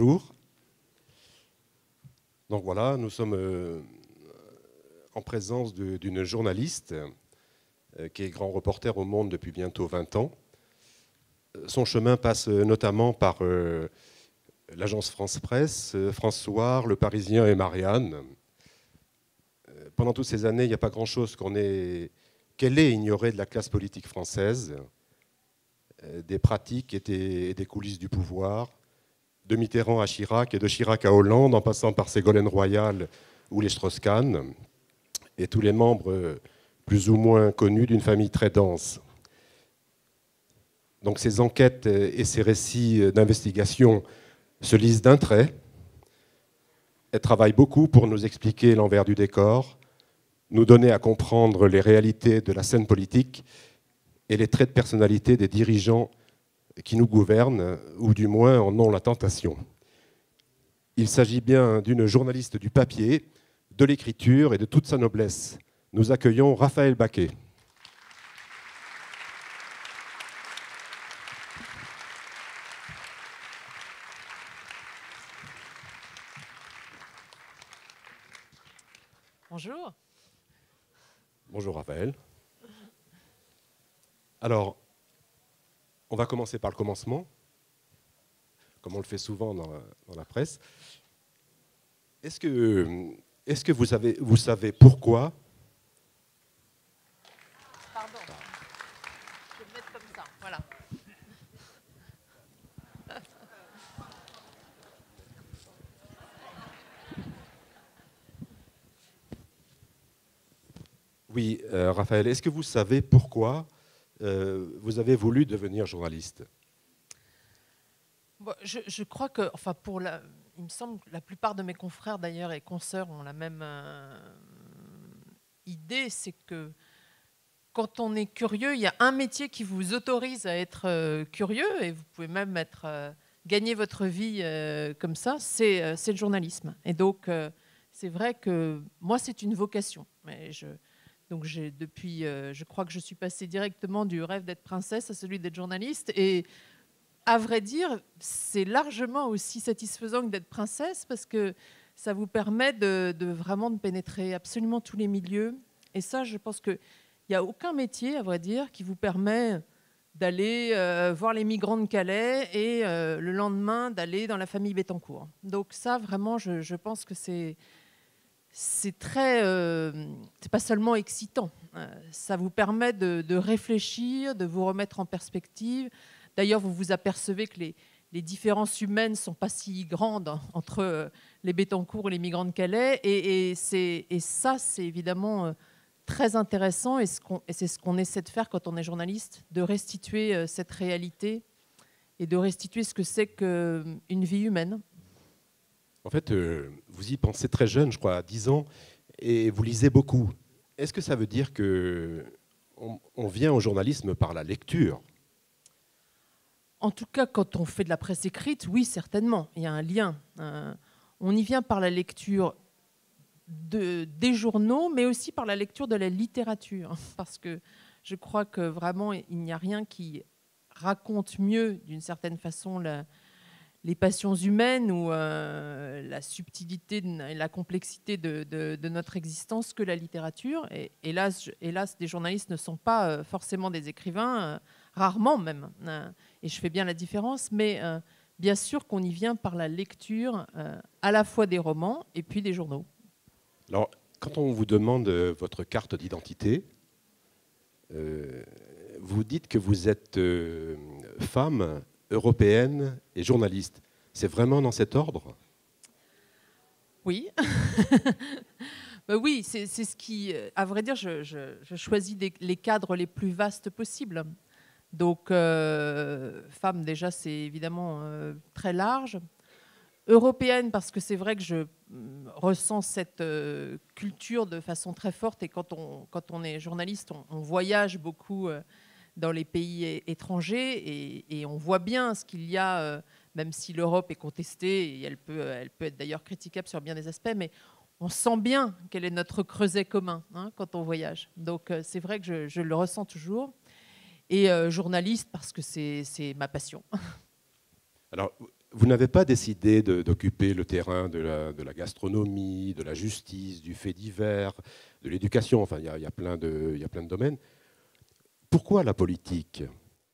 bonjour. Donc voilà, nous sommes en présence d'une journaliste qui est grand reporter au Monde depuis bientôt 20 ans. Son chemin passe notamment par l'agence France Presse, France Soir, Le Parisien et Marianne. Pendant toutes ces années, il n'y a pas grand-chose qu'elle ait ignoré de la classe politique française, des pratiques et des coulisses du pouvoir, de Mitterrand à Chirac et de Chirac à Hollande, en passant par Ségolène Royal ou les Strauss-Kahn, et tous les membres plus ou moins connus d'une famille très dense. Donc ces enquêtes et ces récits d'investigation se lisent d'un trait. Elle travaille beaucoup pour nous expliquer l'envers du décor, nous donner à comprendre les réalités de la scène politique et les traits de personnalité des dirigeants qui nous gouvernent, ou du moins en ont la tentation. Il s'agit bien d'une journaliste du papier, de l'écriture et de toute sa noblesse. Nous accueillons Raphaël Baquet. Bonjour. Bonjour Raphaël. Alors, on va commencer par le commencement, comme on le fait souvent dans la presse. Est-ce que vous savez pourquoi? Pardon. Je vais me mettre comme ça. Voilà. Oui, Raphaël, est-ce que vous savez pourquoi vous avez voulu devenir journaliste? Bon, je crois que, enfin, il me semble que la plupart de mes confrères d'ailleurs et consoeurs ont la même idée, c'est que quand on est curieux, il y a un métier qui vous autorise à être curieux, et vous pouvez même gagner votre vie comme ça, c'est le journalisme. Et donc, c'est vrai que moi, c'est une vocation. Donc je crois que je suis passée directement du rêve d'être princesse à celui d'être journaliste. Et à vrai dire, c'est largement aussi satisfaisant que d'être princesse, parce que ça vous permet vraiment de pénétrer absolument tous les milieux. Et ça, je pense qu'il n'y a aucun métier, à vrai dire, qui vous permet d'aller voir les migrants de Calais et le lendemain d'aller dans la famille Bettencourt. Donc ça, vraiment, je pense que c'est très, c'est pas seulement excitant. Ça vous permet de réfléchir, de vous remettre en perspective. D'ailleurs, vous vous apercevez que les différences humaines ne sont pas si grandes entre les Bettencourt et les migrants de Calais. Et ça, c'est évidemment très intéressant. Et c'est ce qu'on essaie de faire quand on est journaliste, de restituer cette réalité et de restituer ce que c'est qu'une vie humaine. En fait, vous y pensez très jeune, je crois, à 10 ans, et vous lisez beaucoup. Est-ce que ça veut dire qu'on vient au journalisme par la lecture? En tout cas, quand on fait de la presse écrite, oui, certainement, il y a un lien. On y vient par la lecture des journaux, mais aussi par la lecture de la littérature, parce que je crois que vraiment, il n'y a rien qui raconte mieux, d'une certaine façon, les passions humaines ou la subtilité et la complexité de notre existence que la littérature. Et hélas, des journalistes ne sont pas forcément des écrivains, rarement même. Et je fais bien la différence, mais bien sûr qu'on y vient par la lecture à la fois des romans et puis des journaux. Alors, quand on vous demande votre carte d'identité, vous dites que vous êtes femme, européenne et journaliste. C'est vraiment dans cet ordre? Oui. Oui, c'est ce qui... À vrai dire, je choisis les cadres les plus vastes possibles. Donc, femme, déjà, c'est évidemment très large. Européenne, parce que c'est vrai que je ressens cette culture de façon très forte. Et quand on est journaliste, on voyage beaucoup dans les pays étrangers et on voit bien ce qu'il y a, même si l'Europe est contestée, et elle peut être d'ailleurs critiquable sur bien des aspects, mais on sent bien quel est notre creuset commun quand on voyage. Donc c'est vrai que je le ressens toujours. Et journaliste, parce que c'est ma passion. Alors, Vous n'avez pas décidé d'occuper le terrain de la gastronomie, de la justice, du fait divers, de l'éducation, enfin il y a plein de domaines. Pourquoi la politique?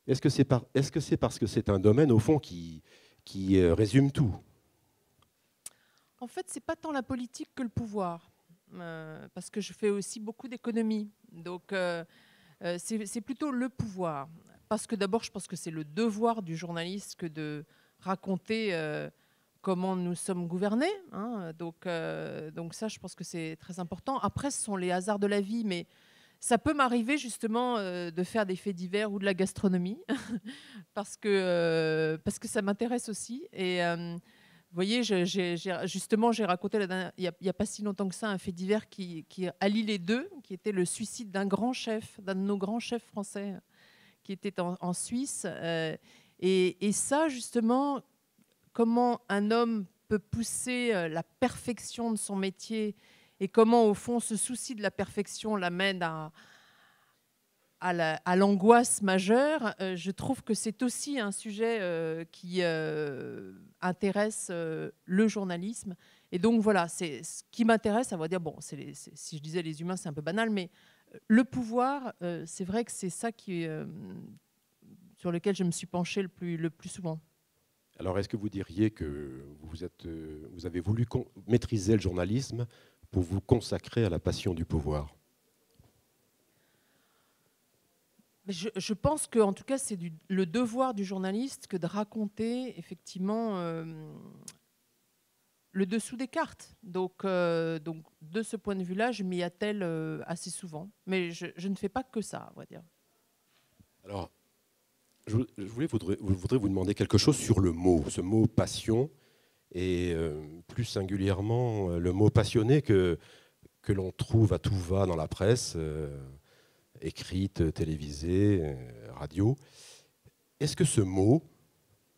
Est-ce que c'est parce que c'est un domaine au fond qui résume tout? En fait, c'est pas tant la politique que le pouvoir, parce que je fais aussi beaucoup d'économie. Donc, c'est plutôt le pouvoir. Parce que d'abord, je pense que c'est le devoir du journaliste que de raconter comment nous sommes gouvernés, hein. Donc ça, je pense que c'est très important. Après, ce sont les hasards de la vie, mais ça peut m'arriver justement de faire des faits divers ou de la gastronomie, parce que ça m'intéresse aussi. Et vous voyez, justement, j'ai raconté il n'y a pas si longtemps que ça un fait divers qui allie les deux, qui était le suicide d'un grand chef, d'un de nos grands chefs français, qui était en Suisse. Et ça, justement, comment un homme peut pousser la perfection de son métier et comment, au fond, ce souci de la perfection l'amène à l'angoisse majeure, je trouve que c'est aussi un sujet qui intéresse le journalisme. Et donc voilà, c'est ce qui m'intéresse. Ça va dire, bon, si je disais les humains, c'est un peu banal, mais le pouvoir, c'est vrai que c'est ça sur lequel je me suis penchée le plus souvent. Alors est-ce que vous diriez que vous avez voulu maîtriser le journalisme pour vous consacrer à la passion du pouvoir? Je pense qu'en tout cas, c'est le devoir du journaliste que de raconter effectivement le dessous des cartes. Donc, de ce point de vue-là, je m'y attelle assez souvent. Mais je ne fais pas que ça, à vrai dire. Alors, voudrais vous demander quelque chose sur le mot, ce mot passion, et plus singulièrement le mot passionné que l'on trouve à tout va dans la presse, écrite, télévisée, radio. Est-ce que ce mot,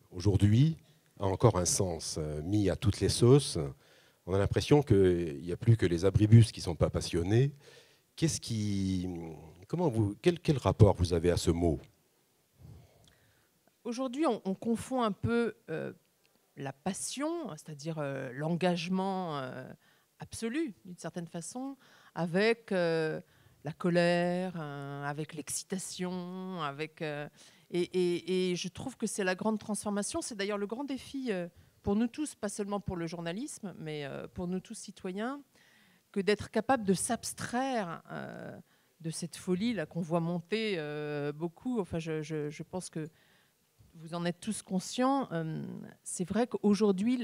aujourd'hui, a encore un sens mis à toutes les sauces? On a l'impression qu'il n'y a plus que les abribus qui ne sont pas passionnés. Quel rapport vous avez à ce mot? Aujourd'hui, on confond un peu la passion, c'est-à-dire l'engagement absolu, d'une certaine façon, avec la colère, avec l'excitation, et je trouve que c'est la grande transformation. C'est d'ailleurs le grand défi pour nous tous, pas seulement pour le journalisme, mais pour nous tous citoyens, que d'être capable de s'abstraire de cette folie là qu'on voit monter beaucoup. Enfin, je pense que vous en êtes tous conscients. C'est vrai qu'aujourd'hui,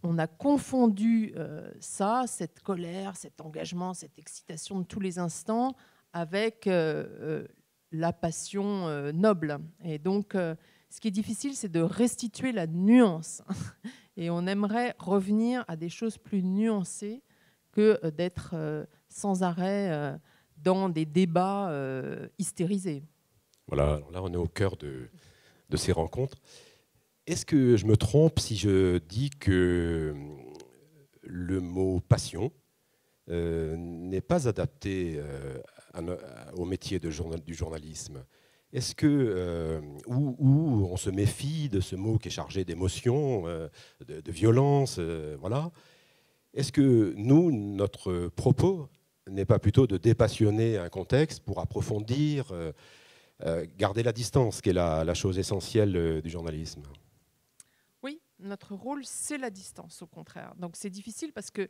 on a confondu cette colère, cet engagement, cette excitation de tous les instants avec la passion noble. Et donc, ce qui est difficile, c'est de restituer la nuance. Et on aimerait revenir à des choses plus nuancées que d'être sans arrêt dans des débats hystérisés. Voilà, alors là on est au cœur de ces rencontres. Est-ce que je me trompe si je dis que le mot passion n'est pas adapté au métier du journalisme? Est-ce que, où on se méfie de ce mot qui est chargé d'émotion, de violence, voilà. Est-ce que notre propos n'est pas plutôt de dépassionner un contexte pour approfondir, garder la distance, qui est la chose essentielle du journalisme? Oui, notre rôle, c'est la distance, au contraire. Donc c'est difficile parce que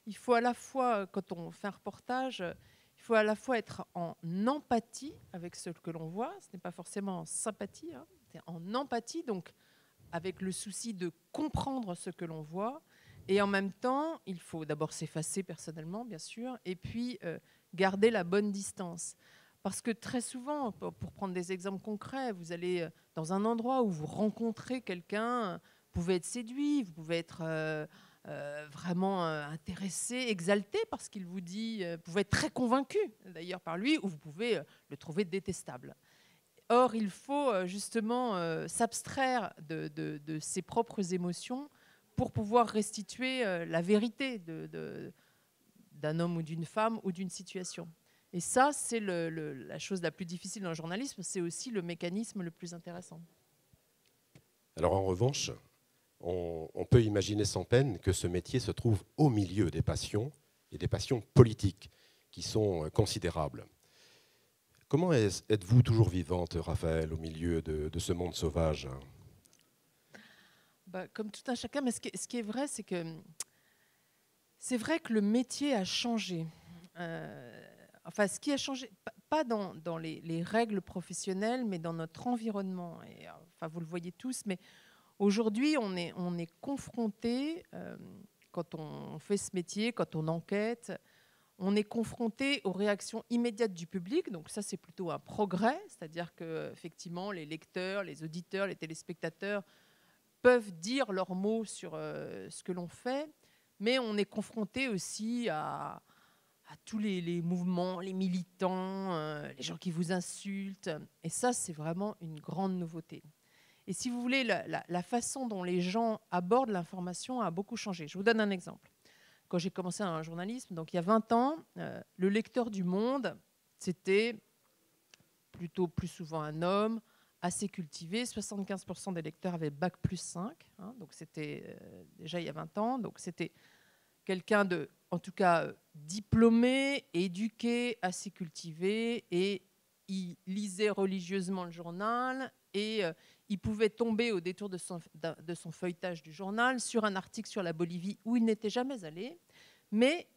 il faut à la fois, quand on fait un reportage, il faut à la fois être en empathie avec ce que l'on voit. Ce n'est pas forcément en sympathie, hein, c'est en empathie, donc avec le souci de comprendre ce que l'on voit. Et en même temps, il faut d'abord s'effacer personnellement, bien sûr, et puis garder la bonne distance. Parce que très souvent, pour prendre des exemples concrets, vous allez dans un endroit où vous rencontrez quelqu'un, vous pouvez être séduit, vous pouvez être vraiment intéressé, exalté par ce qu'il vous dit, vous pouvez être très convaincu d'ailleurs par lui, ou vous pouvez le trouver détestable. Or, il faut justement s'abstraire de ses propres émotions pour pouvoir restituer la vérité d'un homme ou d'une femme ou d'une situation. Et ça, c'est la chose la plus difficile dans le journalisme, c'est aussi le mécanisme le plus intéressant. Alors en revanche, on peut imaginer sans peine que ce métier se trouve au milieu des passions, et des passions politiques, qui sont considérables. Comment êtes-vous toujours vivante, Raphaël, au milieu de ce monde sauvage? Comme tout un chacun, mais ce qui est vrai, c'est que c'est vrai que le métier a changé. Enfin, ce qui a changé, pas dans les règles professionnelles, mais dans notre environnement. Et, enfin, vous le voyez tous, mais aujourd'hui, on est confronté, quand on fait ce métier, quand on enquête, on est confronté aux réactions immédiates du public. Donc ça, c'est plutôt un progrès, c'est-à-dire qu'effectivement, les lecteurs, les auditeurs, les téléspectateurs peuvent dire leurs mots sur ce que l'on fait, mais on est confronté aussi à tous les mouvements, les militants, les gens qui vous insultent. Et ça, c'est vraiment une grande nouveauté. Et si vous voulez, la façon dont les gens abordent l'information a beaucoup changé. Je vous donne un exemple. Quand j'ai commencé un journalisme, donc il y a 20 ans, le lecteur du Monde, c'était plutôt plus souvent un homme, assez cultivé. 75% des lecteurs avaient Bac+5, hein, donc c'était déjà il y a 20 ans. Donc c'était quelqu'un de, en tout cas, diplômé, éduqué, assez cultivé, et il lisait religieusement le journal, et il pouvait tomber au détour de son feuilletage du journal sur un article sur la Bolivie où il n'était jamais allé. Mais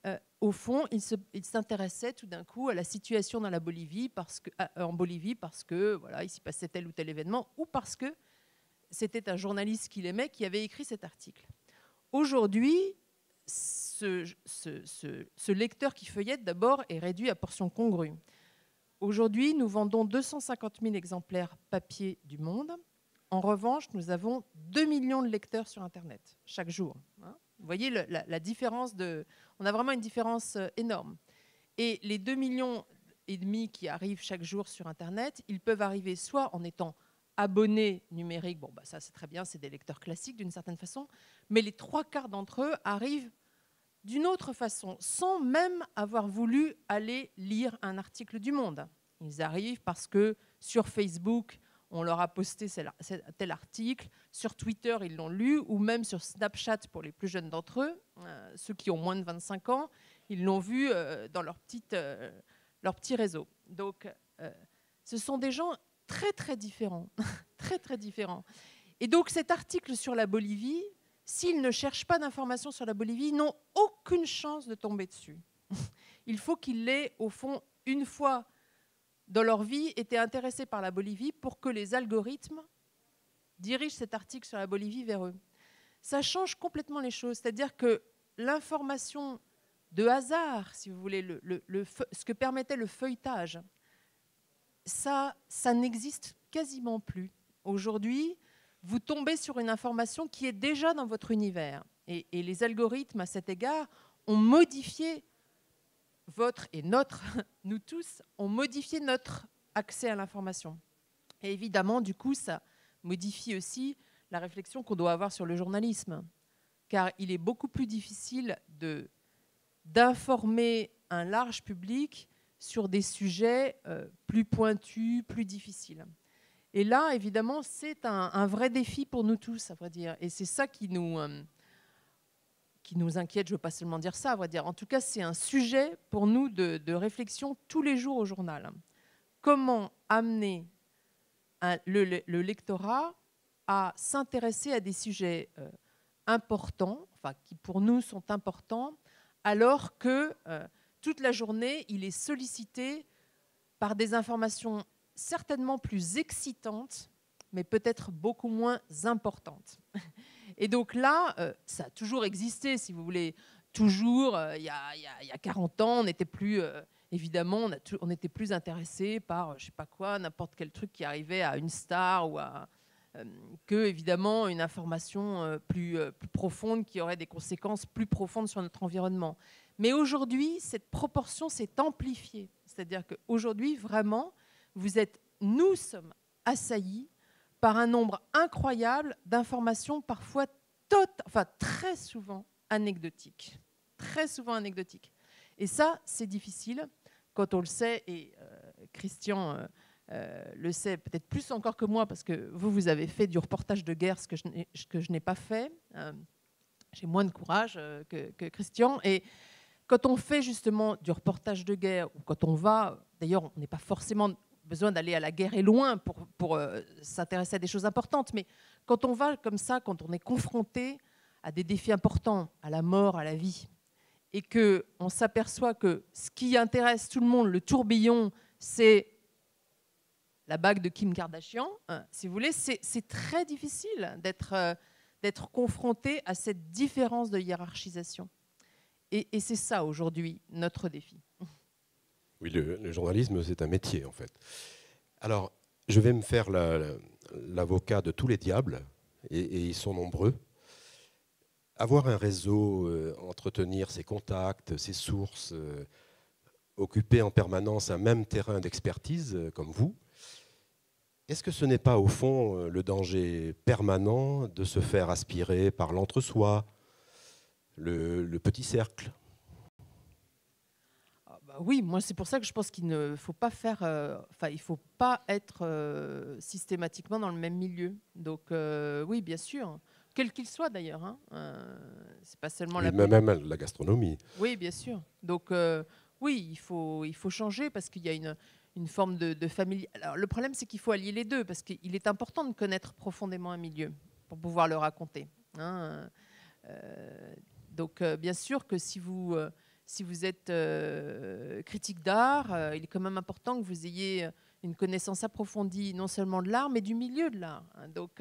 au fond, il s'intéressait tout d'un coup à la situation dans la Bolivie en Bolivie parce que voilà, il s'y passait tel ou tel événement, ou parce que c'était un journaliste qu'il aimait qui avait écrit cet article. Aujourd'hui, ce lecteur qui feuillette d'abord est réduit à portions congrues. Aujourd'hui, nous vendons 250 000 exemplaires papier du Monde. En revanche, nous avons 2 millions de lecteurs sur Internet chaque jour. Vous voyez la différence on a vraiment une différence énorme. Et les 2,5 millions qui arrivent chaque jour sur Internet, ils peuvent arriver soit en étant abonnés numériques, bon, ça c'est très bien, c'est des lecteurs classiques d'une certaine façon, mais les 3/4 d'entre eux arrivent d'une autre façon, sans même avoir voulu aller lire un article du Monde. Ils arrivent parce que sur Facebook, on leur a posté tel article, sur Twitter, ils l'ont lu, ou même sur Snapchat pour les plus jeunes d'entre eux, ceux qui ont moins de 25 ans, ils l'ont vu dans leur petit réseau. Donc, ce sont des gens très, très différents. Très, très différents. Et donc, cet article sur la Bolivie, s'ils ne cherchent pas d'informations sur la Bolivie, ils n'ont aucune chance de tomber dessus. Il faut qu'ils l'aient, au fond, une fois dans leur vie, été intéressés par la Bolivie pour que les algorithmes dirigent cet article sur la Bolivie vers eux. Ça change complètement les choses. C'est-à-dire que l'information de hasard, si vous voulez, ce que permettait le feuilletage, ça n'existe quasiment plus. Aujourd'hui, vous tombez sur une information qui est déjà dans votre univers. Et les algorithmes, à cet égard, ont modifié nous tous, ont modifié notre accès à l'information. Et évidemment, du coup, ça modifie aussi la réflexion qu'on doit avoir sur le journalisme. Car il est beaucoup plus difficile d'informer un large public sur des sujets plus pointus, plus difficiles. Et là, évidemment, c'est un vrai défi pour nous tous, à vrai dire. Et c'est ça qui nous inquiète, je ne veux pas seulement dire ça, à vrai dire. En tout cas, c'est un sujet pour nous de réflexion tous les jours au journal. Comment amener le lectorat à s'intéresser à des sujets importants, enfin, qui pour nous sont importants, alors que toute la journée, il est sollicité par des informations certainement plus excitantes, mais peut-être beaucoup moins importantes. Et donc là, ça a toujours existé, si vous voulez. Toujours, il y a 40 ans, on n'était plus, évidemment, on était plus intéressé par, je sais pas quoi, n'importe quel truc qui arrivait à une star ou que, évidemment, une information plus profonde qui aurait des conséquences plus profondes sur notre environnement. Mais aujourd'hui, cette proportion s'est amplifiée. C'est-à-dire qu'aujourd'hui, vraiment, nous sommes assaillis par un nombre incroyable d'informations, parfois très souvent anecdotiques. Très souvent anecdotiques. Et ça, c'est difficile quand on le sait, et Christian le sait peut-être plus encore que moi, parce que vous avez fait du reportage de guerre, ce que je n'ai pas fait. J'ai moins de courage que Christian. Et quand on fait justement du reportage de guerre, ou quand on va, d'ailleurs, on n'est pas forcément besoin d'aller à la guerre et loin pour s'intéresser à des choses importantes, mais quand on va comme ça, quand on est confronté à des défis importants, à la mort, à la vie, et qu'on s'aperçoit que ce qui intéresse tout le monde, le tourbillon, c'est la bague de Kim Kardashian, si vous voulez, c'est très difficile d'être confronté à cette différence de hiérarchisation. Et c'est ça, aujourd'hui, notre défi. Oui, le journalisme, c'est un métier, en fait. Alors, je vais me faire l'avocat de tous les diables, et ils sont nombreux. Avoir un réseau, entretenir ses contacts, ses sources, occuper en permanence un même terrain d'expertise, comme vous, est-ce que ce n'est pas, au fond, le danger permanent de se faire aspirer par l'entre-soi, le petit cercle ? Oui, moi c'est pour ça que je pense qu'il ne faut pas faire, il faut pas être systématiquement dans le même milieu. Donc oui, bien sûr, quel qu'il soit d'ailleurs. Hein, c'est pas seulement même la gastronomie. Oui, bien sûr. Donc oui, il faut changer parce qu'il y a une forme de famille. Alors le problème c'est qu'il faut allier les deux parce qu'il est important de connaître profondément un milieu pour pouvoir le raconter. Hein. Donc bien sûr que si vous êtes critique d'art, il est quand même important que vous ayez une connaissance approfondie non seulement de l'art, mais du milieu de l'art. Donc,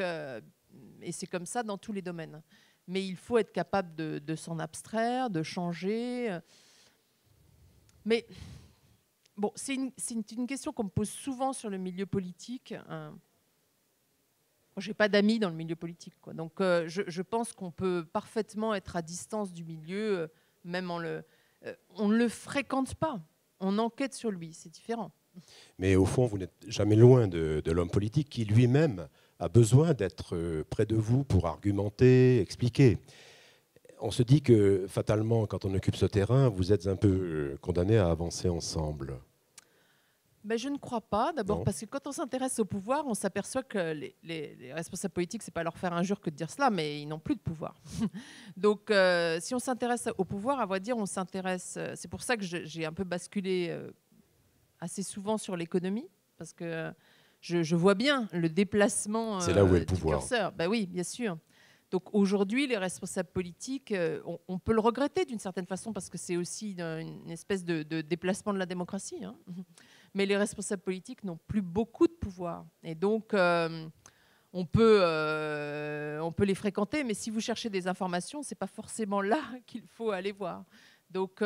et c'est comme ça dans tous les domaines. Mais il faut être capable de s'en abstraire, de changer. Mais bon, c'est une question qu'on me pose souvent sur le milieu politique. Je n'ai pas d'amis dans le milieu politique, quoi. Donc je pense qu'on peut parfaitement être à distance du milieu, même on ne le fréquente pas, on enquête sur lui, c'est différent. Mais au fond, vous n'êtes jamais loin de l'homme politique qui lui-même a besoin d'être près de vous pour argumenter, expliquer. On se dit que fatalement, quand on occupe ce terrain, vous êtes un peu condamné à avancer ensemble. Ben, je ne crois pas, d'abord parce que quand on s'intéresse au pouvoir, on s'aperçoit que les responsables politiques, c'est pas leur faire injure que de dire cela, mais ils n'ont plus de pouvoir. Donc si on s'intéresse au pouvoir, à vrai dire, on s'intéresse... C'est pour ça que j'ai un peu basculé assez souvent sur l'économie, parce que je vois bien le déplacement c'est là où est le du pouvoir. curseur. Ben oui, bien sûr. Donc aujourd'hui, les responsables politiques, on peut le regretter d'une certaine façon, parce que c'est aussi une espèce de déplacement de la démocratie, hein. Mais les responsables politiques n'ont plus beaucoup de pouvoir. Et donc, on peut les fréquenter, mais si vous cherchez des informations, ce n'est pas forcément là qu'il faut aller voir. Donc,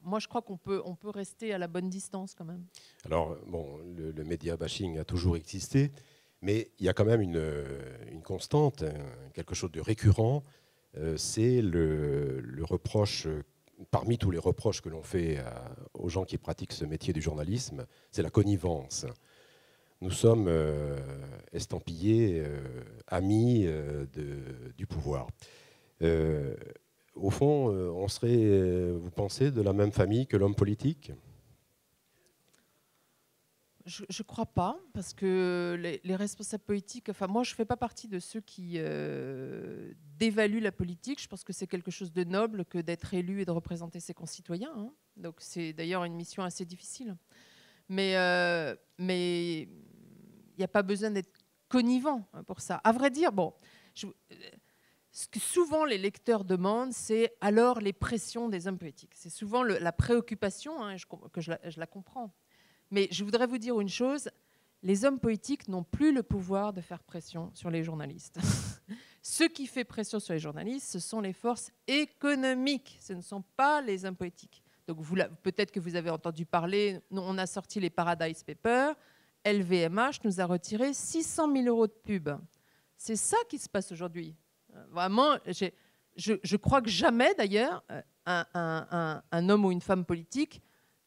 moi, je crois qu'on peut rester à la bonne distance quand même. Alors, bon, le média bashing a toujours existé, mais il y a quand même une constante, quelque chose de récurrent, c'est le reproche. Parmi tous les reproches que l'on fait aux gens qui pratiquent ce métier du journalisme, c'est la connivence. Nous sommes estampillés amis du pouvoir. Au fond, on serait, vous pensez, de la même famille que l'homme politique ? Je ne crois pas, parce que les responsables politiques... Enfin, moi, je ne fais pas partie de ceux qui dévaluent la politique. Je pense que c'est quelque chose de noble que d'être élu et de représenter ses concitoyens. Hein. Donc, c'est d'ailleurs une mission assez difficile. Mais il n'y a pas besoin d'être connivant pour ça. À vrai dire, bon, ce que souvent les lecteurs demandent, c'est alors les pressions des hommes politiques. C'est souvent la préoccupation, hein, que je la comprends. Mais je voudrais vous dire une chose, les hommes politiques n'ont plus le pouvoir de faire pression sur les journalistes. Ce qui fait pression sur les journalistes, ce sont les forces économiques, ce ne sont pas les hommes politiques. Donc peut-être que vous avez entendu parler, on a sorti les Paradise Papers, LVMH nous a retiré 600 000 € de pub. C'est ça qui se passe aujourd'hui. Vraiment, je crois que jamais d'ailleurs un homme ou une femme politique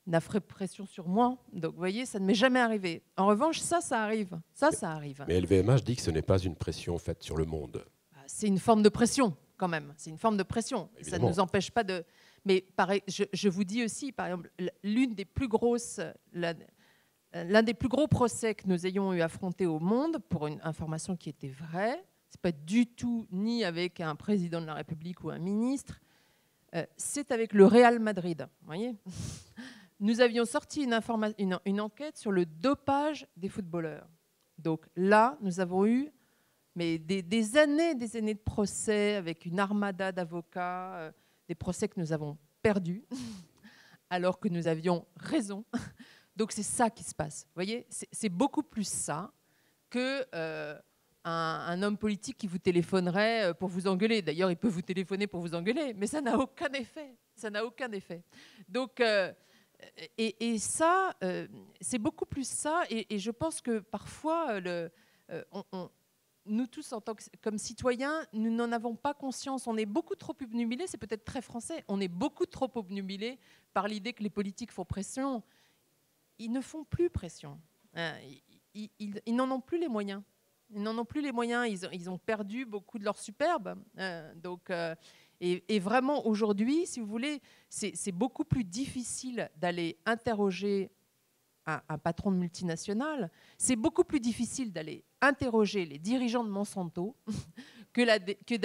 n'a fait pression sur moi. Donc, vous voyez, ça ne m'est jamais arrivé. En revanche, ça arrive. Ça arrive. Mais LVMH dit que ce n'est pas une pression faite sur le monde. C'est une forme de pression, quand même. C'est une forme de pression. Et ça ne nous empêche pas de... Mais pareil, je vous dis aussi, par exemple, l'une des plus grosses... l'un des plus gros procès que nous ayons eu affronté au monde, pour une information qui était vraie, ce n'est pas du tout ni avec un président de la République ou un ministre, c'est avec le Real Madrid. Vous voyez, nous avions sorti une enquête sur le dopage des footballeurs. Donc là, nous avons eu des années de procès avec une armada d'avocats, des procès que nous avons perdus, alors que nous avions raison. Donc c'est ça qui se passe. Vous voyez, c'est beaucoup plus ça que un homme politique qui vous téléphonerait pour vous engueuler. D'ailleurs, il peut vous téléphoner pour vous engueuler, mais ça n'a aucun effet. Ça n'a aucun effet. Donc, et ça, c'est beaucoup plus ça. Et je pense que parfois, nous tous, comme citoyens, nous n'en avons pas conscience. On est beaucoup trop obnubilés, c'est peut-être très français, on est beaucoup trop obnubilés par l'idée que les politiques font pression. Ils ne font plus pression. Ils n'en ont plus les moyens. Ils n'en ont plus les moyens. Ils ont perdu beaucoup de leur superbe. Et vraiment, aujourd'hui, si vous voulez, c'est beaucoup plus difficile d'aller interroger un patron de multinationale. C'est beaucoup plus difficile d'aller interroger les dirigeants de Monsanto que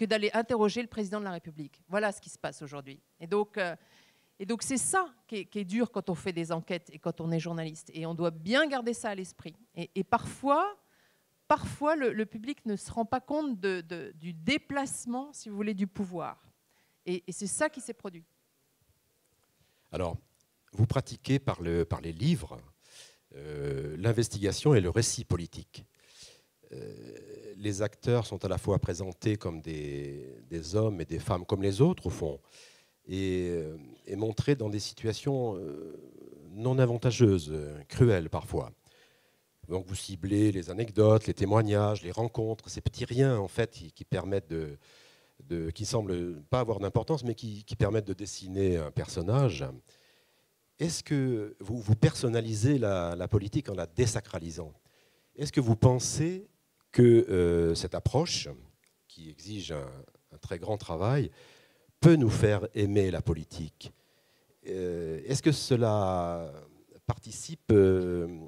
d'aller interroger le président de la République. Voilà ce qui se passe aujourd'hui. Et donc, c'est ça qui est dur quand on fait des enquêtes et quand on est journaliste. Et on doit bien garder ça à l'esprit. Et parfois le public ne se rend pas compte du déplacement, si vous voulez, du pouvoir. Et c'est ça qui s'est produit. Alors, vous pratiquez par les livres l'investigation et le récit politique. Les acteurs sont à la fois présentés comme des hommes et des femmes comme les autres, au fond, et montrés dans des situations non avantageuses, cruelles parfois. Donc vous ciblez les anecdotes, les témoignages, les rencontres, ces petits riens en fait qui permettent qui semblent pas avoir d'importance, mais qui permettent de dessiner un personnage. Est-ce que vous personnalisez la politique en la désacralisant? Est-ce que vous pensez que cette approche, qui exige un très grand travail, peut nous faire aimer la politique? Est-ce que cela participe d'un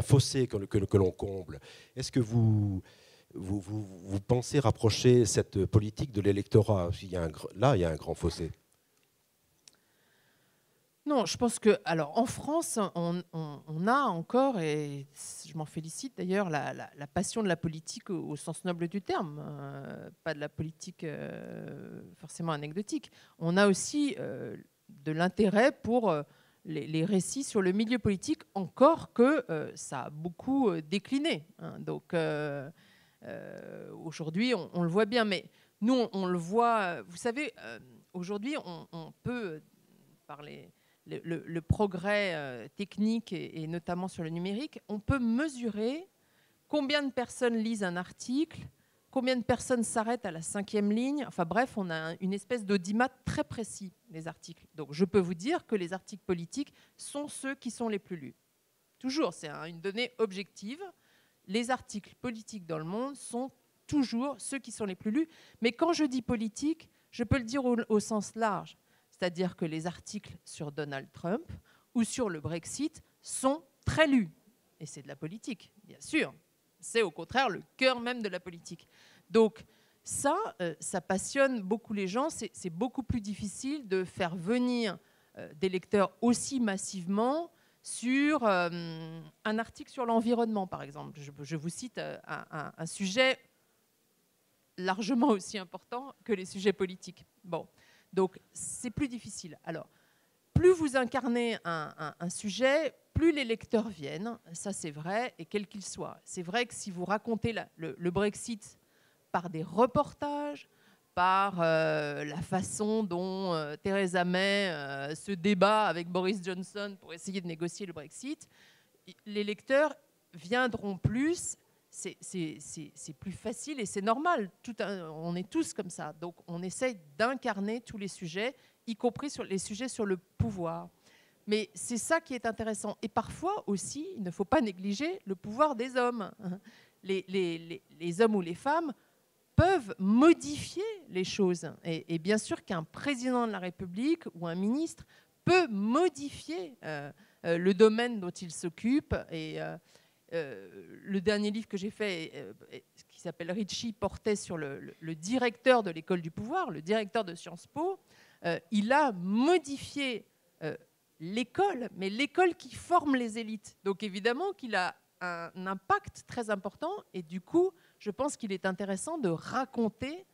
fossé que l'on comble? Est-ce que vous pensez rapprocher cette politique de l'électorat? Là, il y a un grand fossé. Non, je pense que, alors, en France, on a encore, et je m'en félicite d'ailleurs, la passion de la politique au sens noble du terme, pas de la politique forcément anecdotique. On a aussi de l'intérêt pour les récits sur le milieu politique, encore que ça a beaucoup décliné. Hein. Donc, aujourd'hui, on le voit bien, mais nous, on le voit, vous savez, aujourd'hui, on peut parler... Le progrès technique et notamment sur le numérique, on peut mesurer combien de personnes lisent un article, combien de personnes s'arrêtent à la 5e ligne. Enfin bref, on a une espèce d'audimat très précis des articles. Donc je peux vous dire que les articles politiques sont ceux qui sont les plus lus. Toujours, c'est une donnée objective. Les articles politiques dans le monde sont toujours ceux qui sont les plus lus. Mais quand je dis politique, je peux le dire au sens large. C'est-à-dire que les articles sur Donald Trump ou sur le Brexit sont très lus. Et c'est de la politique, bien sûr. C'est au contraire le cœur même de la politique. Donc ça passionne beaucoup les gens. C'est beaucoup plus difficile de faire venir des lecteurs aussi massivement sur un article sur l'environnement, par exemple. Je vous cite un sujet largement aussi important que les sujets politiques. Bon. Donc, c'est plus difficile. Alors, plus vous incarnez un sujet, plus les lecteurs viennent. Ça, c'est vrai, et quel qu'il soit. C'est vrai que si vous racontez le Brexit par des reportages, par la façon dont Theresa May se débat avec Boris Johnson pour essayer de négocier le Brexit, les lecteurs viendront plus. C'est plus facile et c'est normal. On est tous comme ça. Donc, on essaye d'incarner tous les sujets, y compris sur les sujets sur le pouvoir. Mais c'est ça qui est intéressant. Et parfois aussi, il ne faut pas négliger le pouvoir des hommes. Les hommes ou les femmes peuvent modifier les choses. Et bien sûr qu'un président de la République ou un ministre peut modifier le domaine dont il s'occupe. Et le dernier livre que j'ai fait, qui s'appelle Ricci, portait sur le directeur de l'école du pouvoir, le directeur de Sciences Po. Il a modifié l'école, mais l'école qui forme les élites. Donc évidemment qu'il a un impact très important, et du coup, je pense qu'il est intéressant de raconter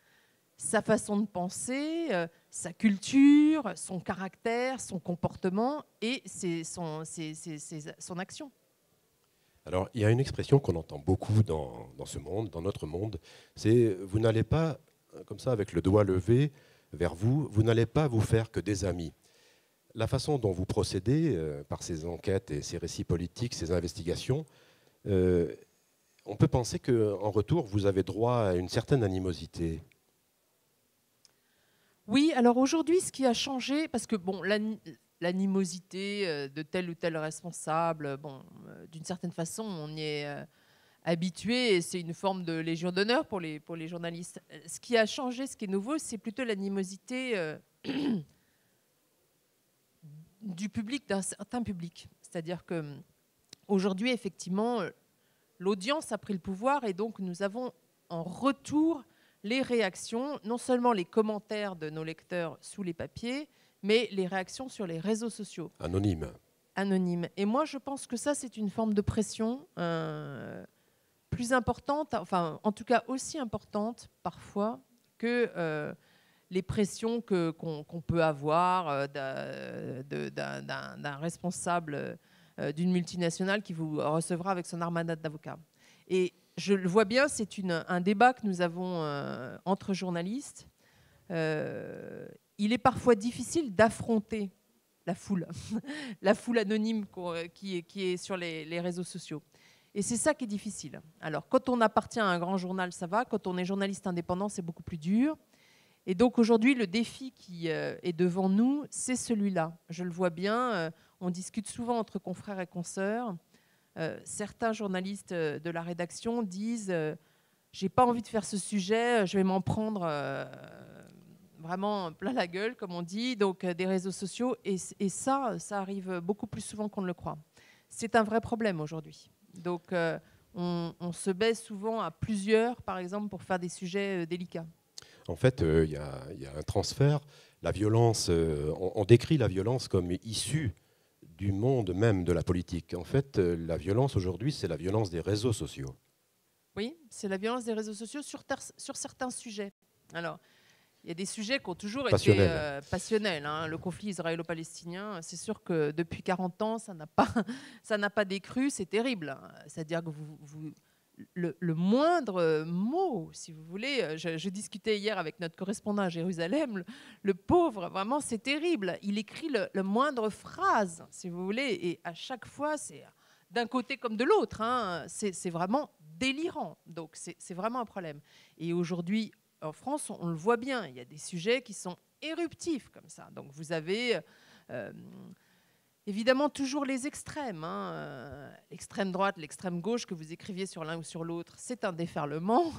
sa façon de penser, sa culture, son caractère, son comportement et son action. Alors, il y a une expression qu'on entend beaucoup dans ce monde, dans notre monde, c'est « vous n'allez pas, comme ça, avec le doigt levé vers vous, vous n'allez pas vous faire que des amis ». La façon dont vous procédez, par ces enquêtes et ces récits politiques, ces investigations, on peut penser qu'en retour, vous avez droit à une certaine animosité. Oui, alors aujourd'hui, ce qui a changé, parce que bon, l'animosité de tel ou tel responsable, bon, d'une certaine façon, on y est habitué, et c'est une forme de légion d'honneur pour les journalistes. Ce qui a changé, ce qui est nouveau, c'est plutôt l'animosité du public, d'un certain public. C'est-à-dire qu'aujourd'hui, effectivement, l'audience a pris le pouvoir, et donc nous avons en retour les réactions, non seulement les commentaires de nos lecteurs sous les papiers, mais les réactions sur les réseaux sociaux. Anonymes. Et moi, je pense que ça, c'est une forme de pression plus importante, enfin, en tout cas aussi importante parfois que les pressions qu'on peut avoir d'un responsable d'une multinationale qui vous recevra avec son armada d'avocats. Et je le vois bien, c'est un débat que nous avons entre journalistes. Il est parfois difficile d'affronter la foule, la foule anonyme qui est sur les réseaux sociaux. Et c'est ça qui est difficile. Alors, quand on appartient à un grand journal, ça va. Quand on est journaliste indépendant, c'est beaucoup plus dur. Et donc aujourd'hui, le défi qui est devant nous, c'est celui-là. Je le vois bien, on discute souvent entre confrères et consoeurs. Certains journalistes de la rédaction disent j'ai pas envie de faire ce sujet, je vais m'en prendre vraiment plein la gueule, comme on dit, donc des réseaux sociaux. Et ça arrive beaucoup plus souvent qu'on ne le croit. C'est un vrai problème aujourd'hui. Donc on se baisse souvent à plusieurs, par exemple, pour faire des sujets délicats. En fait, il y a un transfert. La violence, on décrit la violence comme issue du monde même de la politique. En fait, la violence aujourd'hui, c'est la violence des réseaux sociaux. Oui, c'est la violence des réseaux sociaux sur certains sujets. Alors, il y a des sujets qui ont toujours été passionnels. Hein. Le conflit israélo-palestinien, c'est sûr que depuis 40 ans, ça n'a pas décru, c'est terrible. C'est-à-dire que le moindre mot, si vous voulez, je discutais hier avec notre correspondant à Jérusalem, le pauvre, vraiment, c'est terrible. Il écrit le moindre phrase, si vous voulez, et à chaque fois, c'est d'un côté comme de l'autre. Hein, c'est vraiment délirant. Donc, c'est vraiment un problème. Et aujourd'hui, en France, on le voit bien, il y a des sujets qui sont éruptifs comme ça. Donc, vous avez... évidemment, toujours les extrêmes. Hein. L'extrême droite, l'extrême gauche, que vous écriviez sur l'un ou sur l'autre, c'est un déferlement.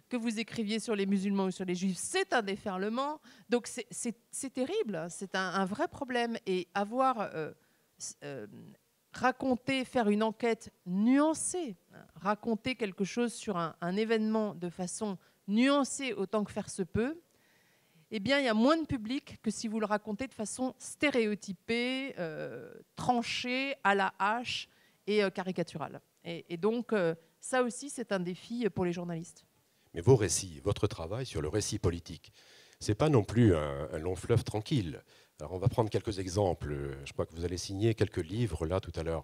Que vous écriviez sur les musulmans ou sur les juifs, c'est un déferlement. Donc c'est terrible, c'est un vrai problème. Et avoir raconté, faire une enquête nuancée, raconter quelque chose sur un événement de façon nuancée autant que faire se peut, eh bien, il y a moins de public que si vous le racontez de façon stéréotypée, tranchée, à la hache et caricaturale. Et donc, ça aussi, c'est un défi pour les journalistes. Mais vos récits, votre travail sur le récit politique, ce n'est pas non plus un long fleuve tranquille. Alors, on va prendre quelques exemples. Je crois que vous allez signer quelques livres, là, tout à l'heure.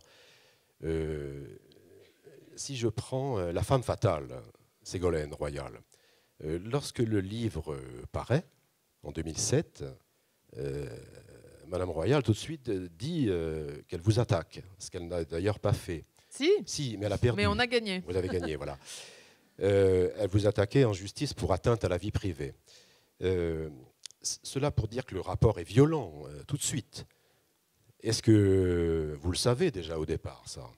Si je prends La femme fatale, Ségolène Royal, lorsque le livre paraît, en 2007, Madame Royal tout de suite dit qu'elle vous attaque, ce qu'elle n'a d'ailleurs pas fait. Si, mais elle a perdu. Mais on a gagné. Vous avez gagné, voilà. Elle vous attaquait en justice pour atteinte à la vie privée. Cela pour dire que le rapport est violent, tout de suite. Est-ce que vous le savez déjà au départ, ça?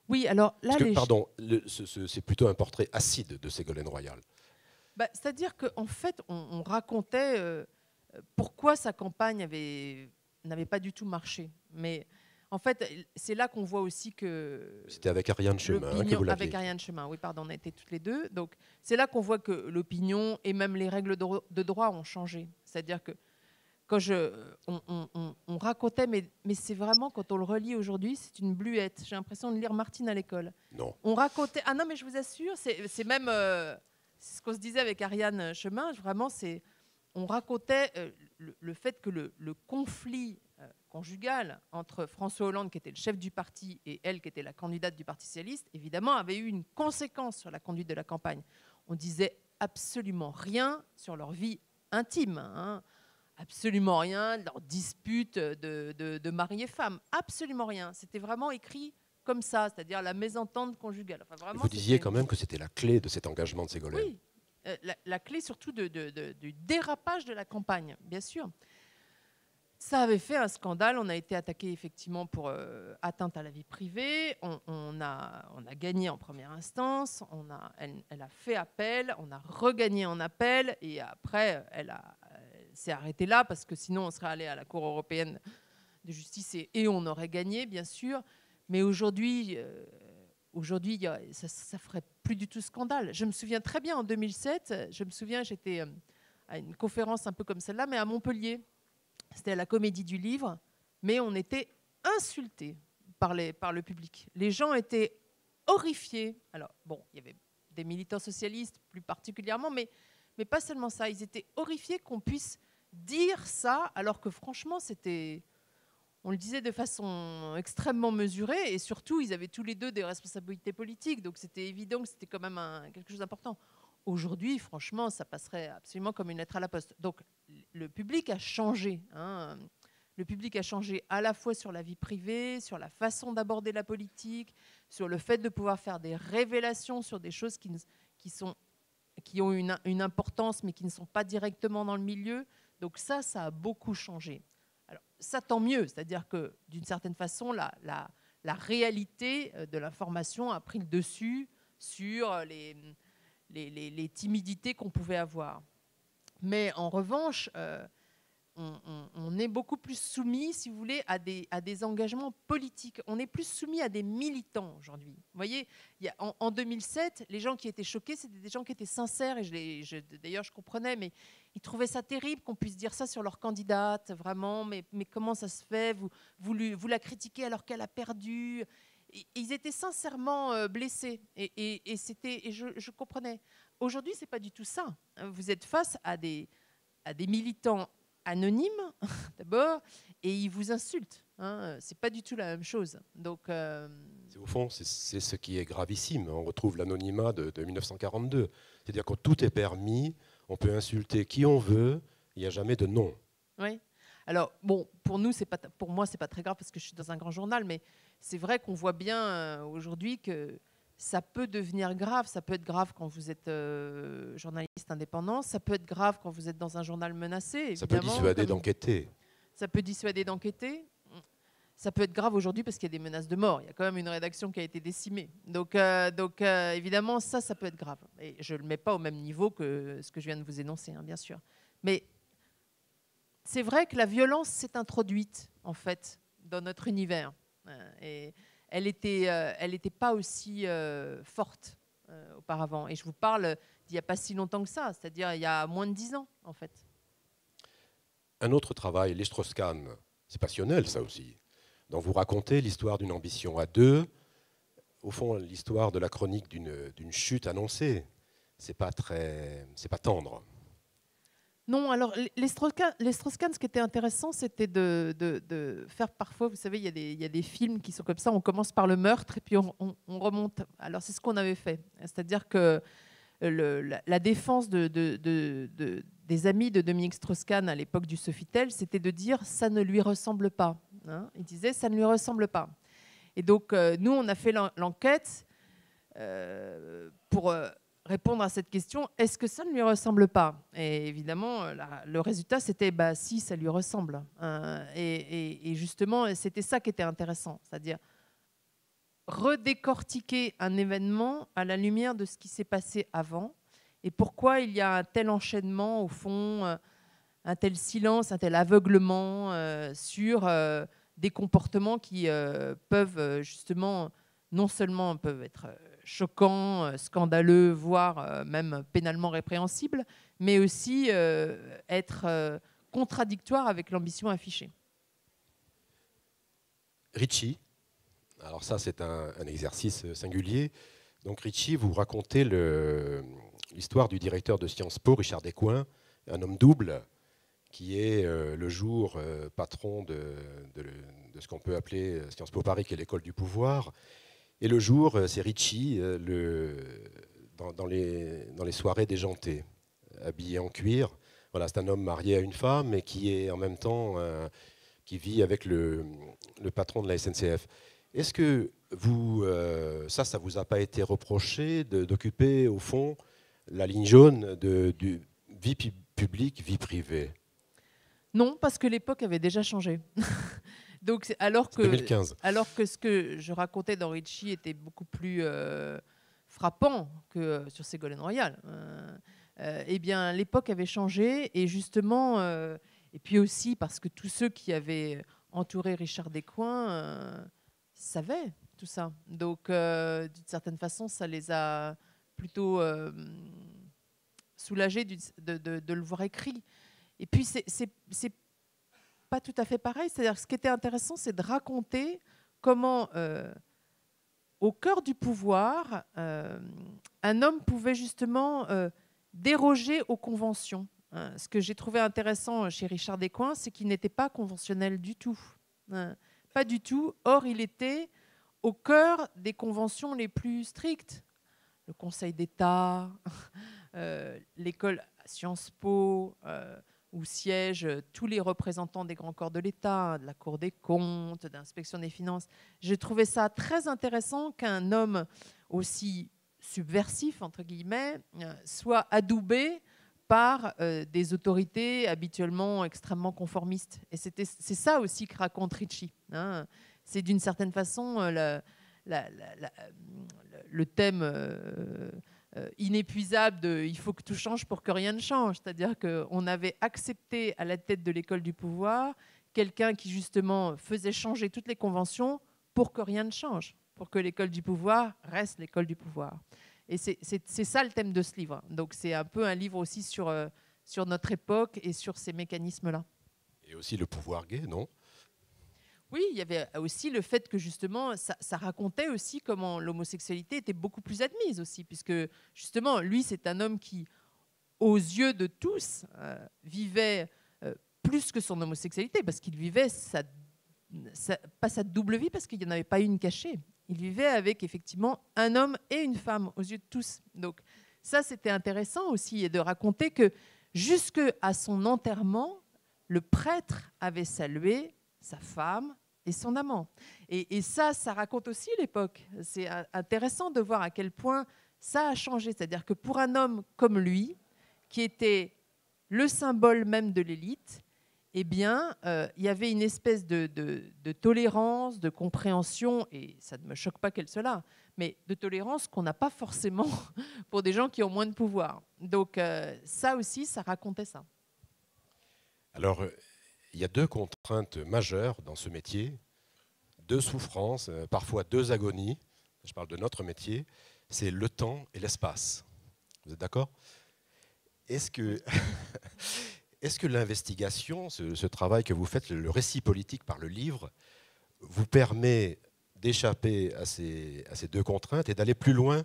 Oui, alors là... Pardon, c'est plutôt un portrait acide de Ségolène Royal. C'est-à-dire qu'en fait, on racontait pourquoi sa campagne avait n'avait pas du tout marché. Mais en fait, c'est là qu'on voit aussi que... C'était avec Ariane Chemin que vous l'aviez. Avec Ariane Chemin, oui, pardon, on a été toutes les deux. Donc, c'est là qu'on voit que l'opinion et même les règles de droit ont changé. C'est-à-dire que quand on racontait, mais c'est vraiment, quand on le relit aujourd'hui, c'est une bluette. J'ai l'impression de lire Martine à l'école. Non. On racontait... Ah non, mais je vous assure, c'est même... c'est ce qu'on se disait avec Ariane Chemin, vraiment, c'est... On racontait le fait que le conflit conjugal entre François Hollande, qui était le chef du parti, et elle, qui était la candidate du Parti socialiste, évidemment, avait eu une conséquence sur la conduite de la campagne. On disait absolument rien sur leur vie intime, hein. Absolument rien de leur dispute de mari et femme. Absolument rien. C'était vraiment écrit comme ça, c'est-à-dire la mésentente conjugale. Enfin, vraiment, vous disiez quand même que c'était la clé de cet engagement de Ségolène. Oui, la clé surtout du dérapage de la campagne, bien sûr. Ça avait fait un scandale. On a été attaqué effectivement pour atteinte à la vie privée. On a gagné en première instance. Elle a fait appel. On a regagné en appel. Et après, elle s'est arrêtée là parce que sinon, on serait allé à la Cour européenne de justice et on aurait gagné, bien sûr. Mais aujourd'hui, ça ferait plus du tout scandale. Je me souviens très bien en 2007. J'étais à une conférence un peu comme celle-là, mais à Montpellier. C'était à la Comédie du Livre, mais on était insultés par le public. Les gens étaient horrifiés. Alors, bon, il y avait des militants socialistes plus particulièrement, mais pas seulement ça. Ils étaient horrifiés qu'on puisse dire ça, alors que franchement, on le disait de façon extrêmement mesurée, et surtout, ils avaient tous les deux des responsabilités politiques, donc c'était évident que c'était quand même quelque chose d'important. Aujourd'hui, franchement, ça passerait absolument comme une lettre à la poste. Donc, le public a changé. Hein. Le public a changé à la fois sur la vie privée, sur la façon d'aborder la politique, sur le fait de pouvoir faire des révélations sur des choses qui ont une importance, mais qui ne sont pas directement dans le milieu. Donc ça a beaucoup changé. Alors, ça, tant mieux. C'est-à-dire que, d'une certaine façon, la réalité de l'information a pris le dessus sur les timidités qu'on pouvait avoir. Mais en revanche, on est beaucoup plus soumis, si vous voulez, à des engagements politiques. On est plus soumis à des militants aujourd'hui. Vous voyez, en 2007, les gens qui étaient choqués, c'était des gens qui étaient sincères. Et d'ailleurs, je comprenais, mais ils trouvaient ça terrible qu'on puisse dire ça sur leur candidate, vraiment. Mais comment ça se fait, vous la critiquez alors qu'elle a perdu. Ils étaient sincèrement blessés et je comprenais. Aujourd'hui, c'est pas du tout ça. Vous êtes face à des militants anonymes d'abord et ils vous insultent. Hein. C'est pas du tout la même chose. Donc, au fond, c'est ce qui est gravissime. On retrouve l'anonymat de 1942. C'est-à-dire que tout est permis, on peut insulter qui on veut, il n'y a jamais de non. Oui. Alors, bon, pour moi, c'est pas très grave parce que je suis dans un grand journal, mais c'est vrai qu'on voit bien aujourd'hui que ça peut devenir grave. Ça peut être grave quand vous êtes journaliste indépendant. Ça peut être grave quand vous êtes dans un journal menacé. Ça peut dissuader d'enquêter. Ça peut dissuader d'enquêter. Ça peut être grave aujourd'hui parce qu'il y a des menaces de mort. Il y a quand même une rédaction qui a été décimée. Donc évidemment, ça peut être grave. Et je ne le mets pas au même niveau que ce que je viens de vous énoncer, hein, bien sûr. Mais c'est vrai que la violence s'est introduite, en fait, dans notre univers. Et elle n'était pas aussi forte auparavant. Et je vous parle d'il n'y a pas si longtemps que ça, c'est-à-dire il y a moins de 10 ans, en fait. Un autre travail, les Strauss-Kahn, c'est passionnel, ça aussi. dont vous racontez l'histoire d'une ambition à deux, au fond l'histoire de la chronique d'une chute annoncée. C'est pas tendre. Non, alors les Strauss-Kahn, ce qui était intéressant, c'était de faire parfois, vous savez, il y a des films qui sont comme ça, on commence par le meurtre et puis on remonte. Alors c'est ce qu'on avait fait, c'est-à-dire que la défense des amis de Dominique Strauss-Kahn à l'époque du Sofitel, c'était de dire ça ne lui ressemble pas. Hein, il disait ça ne lui ressemble pas. Et donc nous, on a fait l'enquête pour répondre à cette question, est-ce que ça ne lui ressemble pas? Et évidemment, le résultat, c'était si, ça lui ressemble. Et justement, c'était ça qui était intéressant, c'est-à-dire redécortiquer un événement à la lumière de ce qui s'est passé avant et pourquoi il y a un tel enchaînement, au fond, un tel silence, un tel aveuglement sur des comportements qui peuvent justement, non seulement peuvent être choquants, scandaleux, voire même pénalement répréhensibles, mais aussi être contradictoires avec l'ambition affichée. Ricci, alors ça c'est un exercice singulier. Donc Ricci, vous racontez l'histoire du directeur de Sciences Po, Richard Descoings, un homme double, qui est le jour patron de ce qu'on peut appeler Sciences Po Paris, qui est l'école du pouvoir. Et le jour, c'est Ricci dans les soirées déjantées, habillé en cuir. Voilà, c'est un homme marié à une femme et qui est en même temps qui vit avec le patron de la SNCF. Est-ce que vous, ça vous a pas été reproché d'occuper au fond la ligne jaune du vie publique, vie privée? Non, parce que l'époque avait déjà changé. Donc, alors que 2015. Ce que je racontais dans Ricci était beaucoup plus frappant que sur Ségolène Royal, eh bien, l'époque avait changé et justement, et puis aussi parce que tous ceux qui avaient entouré Richard Descoings savaient tout ça. Donc, d'une certaine façon, ça les a plutôt soulagés de le voir écrit. Et puis, c'est pas tout à fait pareil. C'est-à-dire que ce qui était intéressant, c'est de raconter comment, au cœur du pouvoir, un homme pouvait justement déroger aux conventions. Ce que j'ai trouvé intéressant chez Richard Descoings, c'est qu'il n'était pas conventionnel du tout. Pas du tout. Or, il était au cœur des conventions les plus strictes. Le Conseil d'État, l'école Sciences Po, où siègent tous les représentants des grands corps de l'État, de la Cour des comptes, de l'Inspection des finances. J'ai trouvé ça très intéressant qu'un homme aussi subversif, entre guillemets, soit adoubé par des autorités habituellement extrêmement conformistes. Et c'est ça aussi que raconte Ricci. C'est d'une certaine façon le thème inépuisable de « il faut que tout change pour que rien ne change ». C'est-à-dire qu'on avait accepté à la tête de l'école du pouvoir quelqu'un qui justement faisait changer toutes les conventions pour que rien ne change, pour que l'école du pouvoir reste l'école du pouvoir. Et c'est ça le thème de ce livre. Donc c'est un peu un livre aussi sur notre époque et sur ces mécanismes-là. Et aussi le pouvoir gay, non? Oui, il y avait aussi le fait que justement, ça racontait aussi comment l'homosexualité était beaucoup plus admise aussi, puisque justement, lui, c'est un homme qui, aux yeux de tous, vivait plus que son homosexualité, parce qu'il vivait pas sa double vie, parce qu'il n'y en avait pas une cachée. Il vivait avec effectivement un homme et une femme aux yeux de tous. Donc ça, c'était intéressant aussi, et de raconter que jusqu'à son enterrement, le prêtre avait salué sa femme et son amant. Et ça raconte aussi l'époque. C'est intéressant de voir à quel point ça a changé. C'est-à-dire que pour un homme comme lui, qui était le symbole même de l'élite, eh bien, il y avait une espèce de tolérance, de compréhension, et ça ne me choque pas qu'elle soit là, mais de tolérance qu'on n'a pas forcément pour des gens qui ont moins de pouvoir. Donc ça aussi, ça racontait ça. Alors, il y a deux contraintes majeures dans ce métier, deux souffrances, parfois deux agonies. Je parle de notre métier, c'est le temps et l'espace. Vous êtes d'accord? Est-ce que l'investigation, ce travail que vous faites, le récit politique par le livre, vous permet d'échapper à ces deux contraintes et d'aller plus loin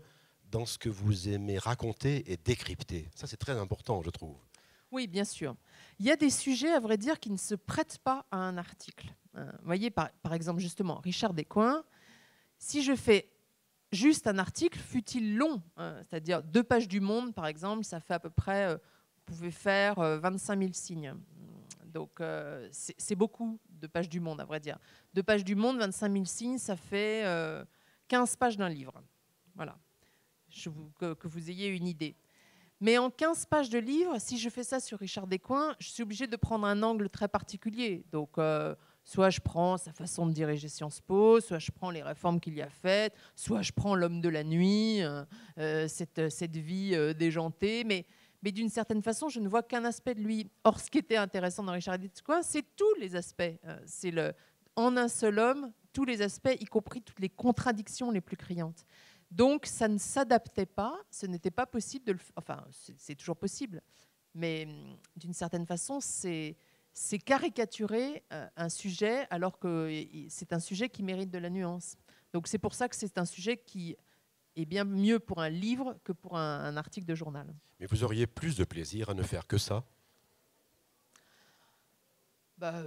dans ce que vous aimez raconter et décrypter? Ça, c'est très important, je trouve. Oui, bien sûr. Il y a des sujets, à vrai dire, qui ne se prêtent pas à un article. Vous voyez, par exemple, justement, Richard Descoings, si je fais juste un article, fût-il long, c'est-à-dire 2 pages du Monde, par exemple, ça fait à peu près, vous pouvez faire 25 000 signes. Donc, c'est beaucoup de pages du Monde, à vrai dire. 2 pages du Monde, 25 000 signes, ça fait 15 pages d'un livre. Voilà, que vous ayez une idée. Mais en 15 pages de livre, si je fais ça sur Richard Descoings, je suis obligée de prendre un angle très particulier. Donc, soit je prends sa façon de diriger Sciences Po, soit je prends les réformes qu'il y a faites, soit je prends l'homme de la nuit, cette vie déjantée. Mais d'une certaine façon, je ne vois qu'un aspect de lui. Or, ce qui était intéressant dans Richard Hitchcock, c'est tous les aspects. C'est en un seul homme, tous les aspects, y compris toutes les contradictions les plus criantes. Donc, ça ne s'adaptait pas, ce n'était pas possible de le faire. Enfin, c'est toujours possible, mais d'une certaine façon, c'est caricaturer un sujet alors que c'est un sujet qui mérite de la nuance. Donc, c'est pour ça que c'est un sujet qui est bien mieux pour un livre que pour un article de journal. Mais vous auriez plus de plaisir à ne faire que ça?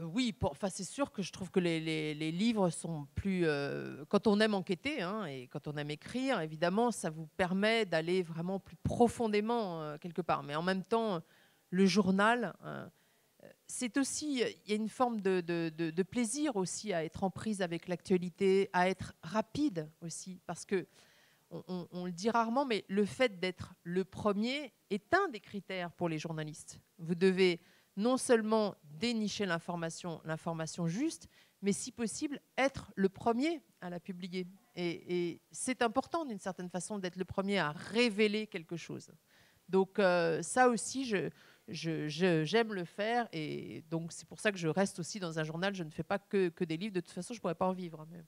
Oui, c'est sûr que je trouve que les livres sont plus... quand on aime enquêter et quand on aime écrire, évidemment, ça vous permet d'aller vraiment plus profondément quelque part. Mais en même temps, le journal, c'est aussi... Il y a une forme de plaisir aussi à être en prise avec l'actualité, à être rapide aussi. Parce que, on le dit rarement, mais le fait d'être le premier est un des critères pour les journalistes. Vous devez... non seulement dénicher l'information juste, mais si possible, être le premier à la publier. Et c'est important, d'une certaine façon, d'être le premier à révéler quelque chose. Donc ça aussi, j'aime le faire. Et donc c'est pour ça que je reste aussi dans un journal. Je ne fais pas que des livres. De toute façon, je ne pourrais pas en vivre. Mais...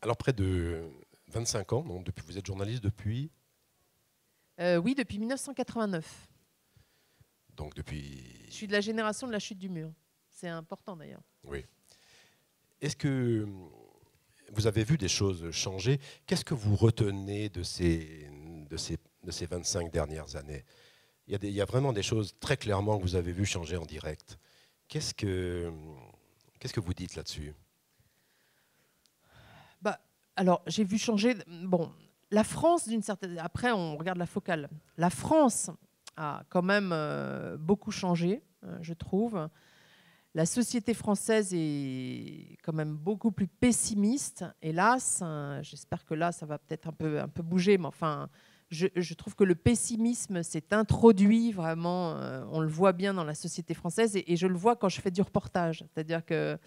Alors, près de 25 ans, donc vous êtes journaliste depuis Oui, depuis 1989. Donc depuis... Je suis de la génération de la chute du mur. C'est important d'ailleurs. Oui. Est-ce que vous avez vu des choses changer? Qu'est-ce que vous retenez de ces 25 dernières années? Il y a vraiment des choses très clairement que vous avez vues changer en direct. Qu'est-ce que vous dites là-dessus? Alors, j'ai vu changer... Bon, la France, d'une certaine... Après, on regarde la focale. La France... a quand même beaucoup changé, je trouve. La société française est quand même beaucoup plus pessimiste, hélas. J'espère que là, ça va peut-être un peu bouger, mais enfin, je trouve que le pessimisme s'est introduit vraiment, on le voit bien dans la société française, et je le vois quand je fais du reportage. C'est-à-dire que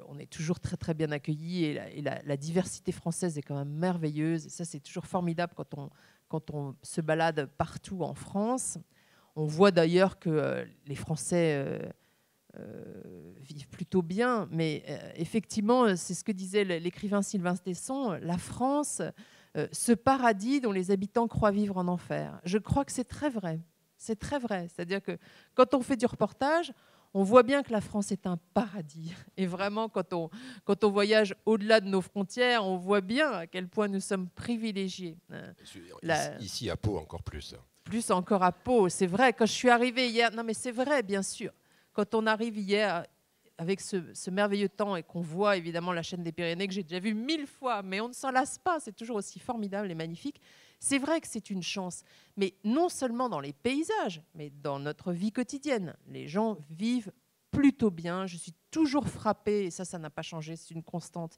on est toujours très très bien accueillis, et la diversité française est quand même merveilleuse, et ça c'est toujours formidable quand on se balade partout en France. On voit d'ailleurs que les Français vivent plutôt bien, mais effectivement, c'est ce que disait l'écrivain Sylvain Tesson, la France, ce paradis dont les habitants croient vivre en enfer. Je crois que c'est très vrai. C'est très vrai. C'est-à-dire que quand on fait du reportage, on voit bien que la France est un paradis. Et vraiment, quand on voyage au-delà de nos frontières, on voit bien à quel point nous sommes privilégiés. Ici, à Pau, encore plus. Plus encore à Pau, c'est vrai. Quand je suis arrivée hier... Non, mais c'est vrai, bien sûr. Quand on arrive hier avec ce merveilleux temps et qu'on voit évidemment la chaîne des Pyrénées, que j'ai déjà vue 1000 fois, mais on ne s'en lasse pas, c'est toujours aussi formidable et magnifique. C'est vrai que c'est une chance, mais non seulement dans les paysages, mais dans notre vie quotidienne. Les gens vivent plutôt bien. Je suis toujours frappée, et ça n'a pas changé, c'est une constante,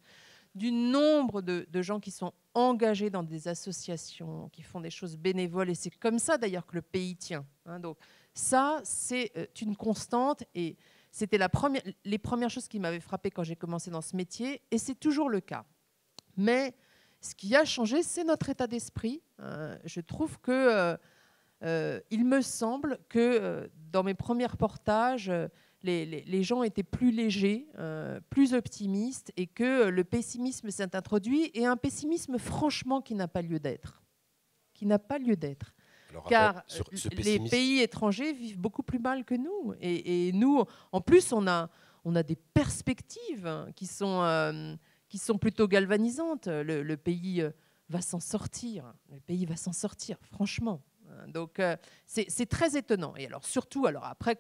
du nombre de gens qui sont engagés dans des associations, qui font des choses bénévoles, et c'est comme ça d'ailleurs que le pays tient. Donc ça, c'est une constante, et c'était les premières choses qui m'avaient frappée quand j'ai commencé dans ce métier, et c'est toujours le cas. Mais ce qui a changé, c'est notre état d'esprit. Je trouve que, il me semble que dans mes premiers reportages, les gens étaient plus légers, plus optimistes, et que le pessimisme s'est introduit, et un pessimisme franchement qui n'a pas lieu d'être. Qui n'a pas lieu d'être. Car les pays étrangers vivent beaucoup plus mal que nous. Et nous, en plus, on a des perspectives qui sont plutôt galvanisantes. Le pays va s'en sortir. Le pays va s'en sortir, franchement. Donc, c'est très étonnant. Et alors, surtout, après,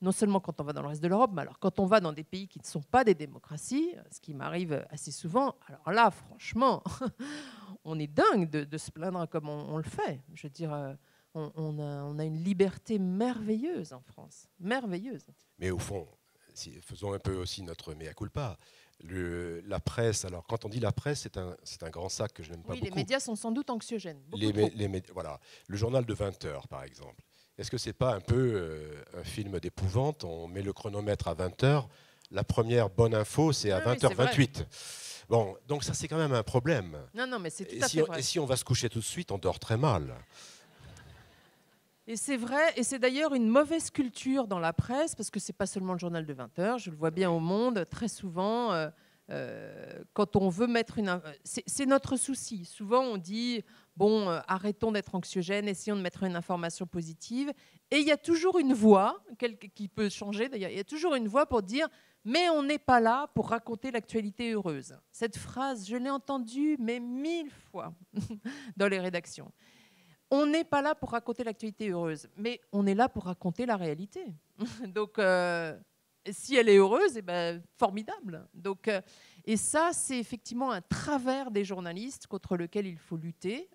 non seulement quand on va dans le reste de l'Europe, mais alors quand on va dans des pays qui ne sont pas des démocraties, ce qui m'arrive assez souvent, alors là, franchement, on est dingue de se plaindre comme on le fait. Je veux dire, on a une liberté merveilleuse en France. Merveilleuse. Mais au fond, faisons un peu aussi notre mea culpa. La presse, alors quand on dit la presse, c'est un grand sac que je n'aime pas beaucoup. Oui, les médias sont sans doute anxiogènes. Voilà. Le journal de 20 heures, par exemple. Est-ce que ce n'est pas un peu un film d'épouvante? On met le chronomètre à 20 heures. La première bonne info, c'est à 20h28. Bon, donc ça, c'est quand même un problème. Non, mais c'est tout à fait vrai. Et si on va se coucher tout de suite, on dort très mal. Et c'est vrai, et c'est d'ailleurs une mauvaise culture dans la presse, parce que c'est pas seulement le journal de 20 heures, je le vois bien au Monde, très souvent, quand on veut mettre une... C'est notre souci. Souvent, on dit, bon, arrêtons d'être anxiogènes, essayons de mettre une information positive. Et il y a toujours une voix, qui peut changer d'ailleurs, il y a toujours une voix pour dire, mais on n'est pas là pour raconter l'actualité heureuse. Cette phrase, je l'ai entendue, mais 1000 fois dans les rédactions. On n'est pas là pour raconter l'actualité heureuse, mais on est là pour raconter la réalité. Donc, si elle est heureuse, eh ben, formidable. Donc, et ça, c'est effectivement un travers des journalistes contre lequel il faut lutter,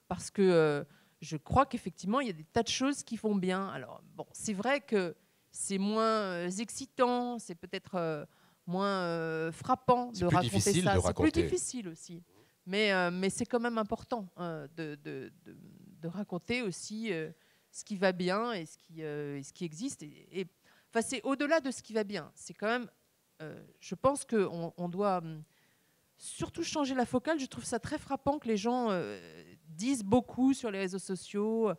parce que je crois qu'effectivement, il y a des tas de choses qui vont bien. Alors, bon, c'est vrai que c'est moins excitant, c'est peut-être moins frappant de raconter ça. C'est plus difficile aussi. Mais c'est quand même important de raconter aussi ce qui va bien et ce qui existe. Enfin, c'est au-delà de ce qui va bien. C'est quand même, je pense qu'on doit surtout changer la focale. Je trouve ça très frappant que les gens disent beaucoup sur les réseaux sociaux.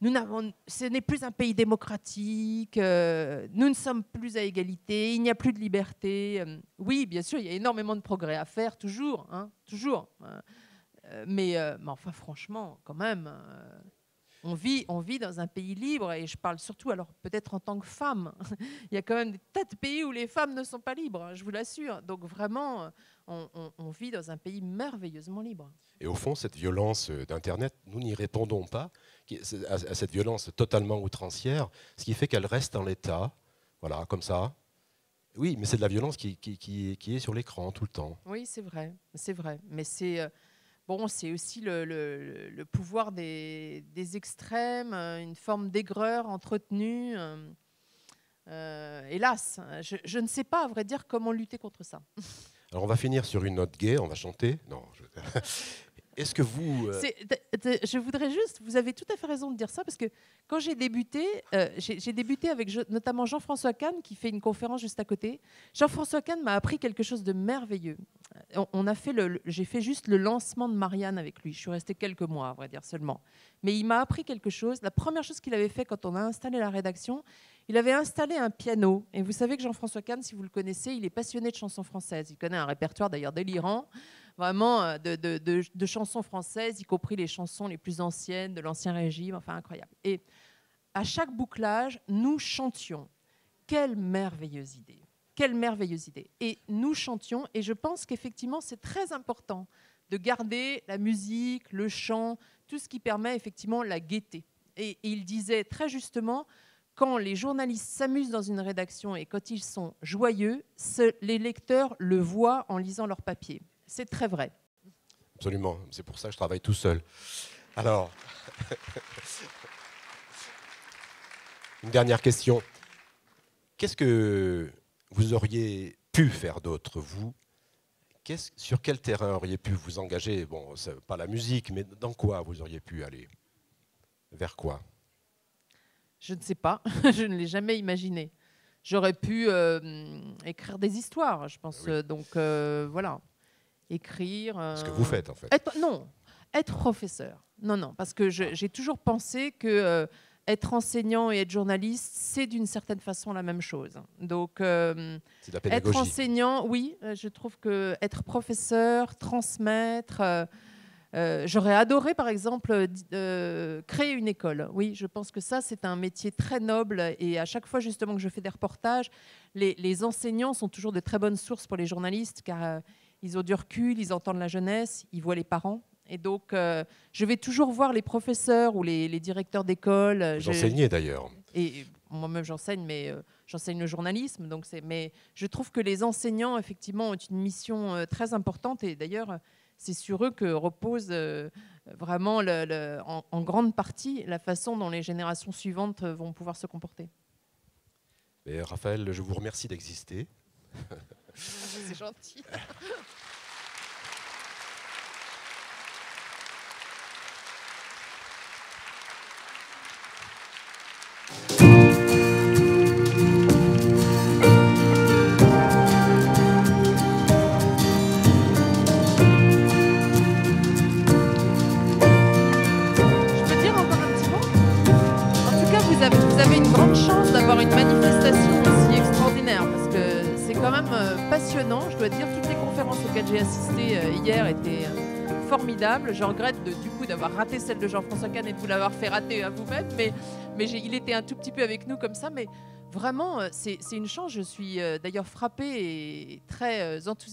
Ce n'est plus un pays démocratique, nous ne sommes plus à égalité, il n'y a plus de liberté. Oui, bien sûr, il y a énormément de progrès à faire, toujours. Toujours. Mais enfin, franchement, quand même, on vit dans un pays libre, et je parle surtout, alors peut-être en tant que femme. Il y a quand même des tas de pays où les femmes ne sont pas libres, je vous l'assure. Donc vraiment, on vit dans un pays merveilleusement libre. Et au fond, cette violence d'Internet, nous n'y répondons pas à cette violence totalement outrancière, ce qui fait qu'elle reste en l'état, voilà, comme ça. Oui, mais c'est de la violence qui est sur l'écran tout le temps. Oui, c'est vrai. Mais c'est aussi le pouvoir des extrêmes, une forme d'aigreur entretenue. Hélas, je ne sais pas, à vrai dire, comment lutter contre ça. Alors, on va finir sur une note gaie, on va chanter. Non. Est-ce que vous... Je voudrais juste... Vous avez tout à fait raison de dire ça, parce que quand j'ai débuté avec notamment Jean-François Kahn, qui fait une conférence juste à côté. Jean-François Kahn m'a appris quelque chose de merveilleux. J'ai fait juste le lancement de Marianne avec lui. Je suis restée quelques mois, à vrai dire, seulement. Mais il m'a appris quelque chose. La première chose qu'il avait fait quand on a installé la rédaction, il avait installé un piano. Et vous savez que Jean-François Kahn, si vous le connaissez, il est passionné de chansons françaises. Il connaît un répertoire d'ailleurs délirant, vraiment de chansons françaises, y compris les chansons les plus anciennes de l'Ancien Régime, enfin incroyable. Et à chaque bouclage, nous chantions. Quelle merveilleuse idée! Quelle merveilleuse idée! Et nous chantions, et je pense qu'effectivement, c'est très important de garder la musique, le chant, tout ce qui permet effectivement la gaieté. Et il disait très justement, quand les journalistes s'amusent dans une rédaction et quand ils sont joyeux, les lecteurs le voient en lisant leur papier. C'est très vrai. Absolument, c'est pour ça que je travaille tout seul. Alors, une dernière question. Qu'est-ce que vous auriez pu faire d'autre, vous ? Sur quel terrain auriez pu vous engager ? Bon, c'est pas la musique, mais dans quoi vous auriez pu aller ? Vers quoi ? Je ne sais pas, je ne l'ai jamais imaginé. J'aurais pu écrire des histoires, je pense. Oui. Donc voilà, écrire. Ce que vous faites en fait. Être professeur. Non, parce que j'ai toujours pensé que être enseignant et être journaliste, c'est d'une certaine façon la même chose. Donc c'est de la pédagogie. Être enseignant, oui, je trouve que être professeur, transmettre. J'aurais adoré, par exemple, créer une école. Oui, je pense que ça, c'est un métier très noble. Et à chaque fois, justement, que je fais des reportages, les enseignants sont toujours de très bonnes sources pour les journalistes, car ils ont du recul, ils entendent la jeunesse, ils voient les parents. Et donc, je vais toujours voir les professeurs ou les directeurs d'école. Vous enseignez d'ailleurs. Et moi-même, j'enseigne, mais j'enseigne le journalisme. Mais je trouve que les enseignants, effectivement, ont une mission très importante. Et d'ailleurs, c'est sur eux que repose vraiment, en grande partie, la façon dont les générations suivantes vont pouvoir se comporter. Et Raphaël, je vous remercie d'exister. C'est gentil. passionnant, je dois dire. Toutes les conférences auxquelles j'ai assisté hier étaient formidables. Je regrette du coup d'avoir raté celle de Jean-François Kahn et de vous l'avoir fait rater à vous-même, mais il était un tout petit peu avec nous comme ça. Mais vraiment, c'est une chance. Je suis d'ailleurs frappée et très enthousiaste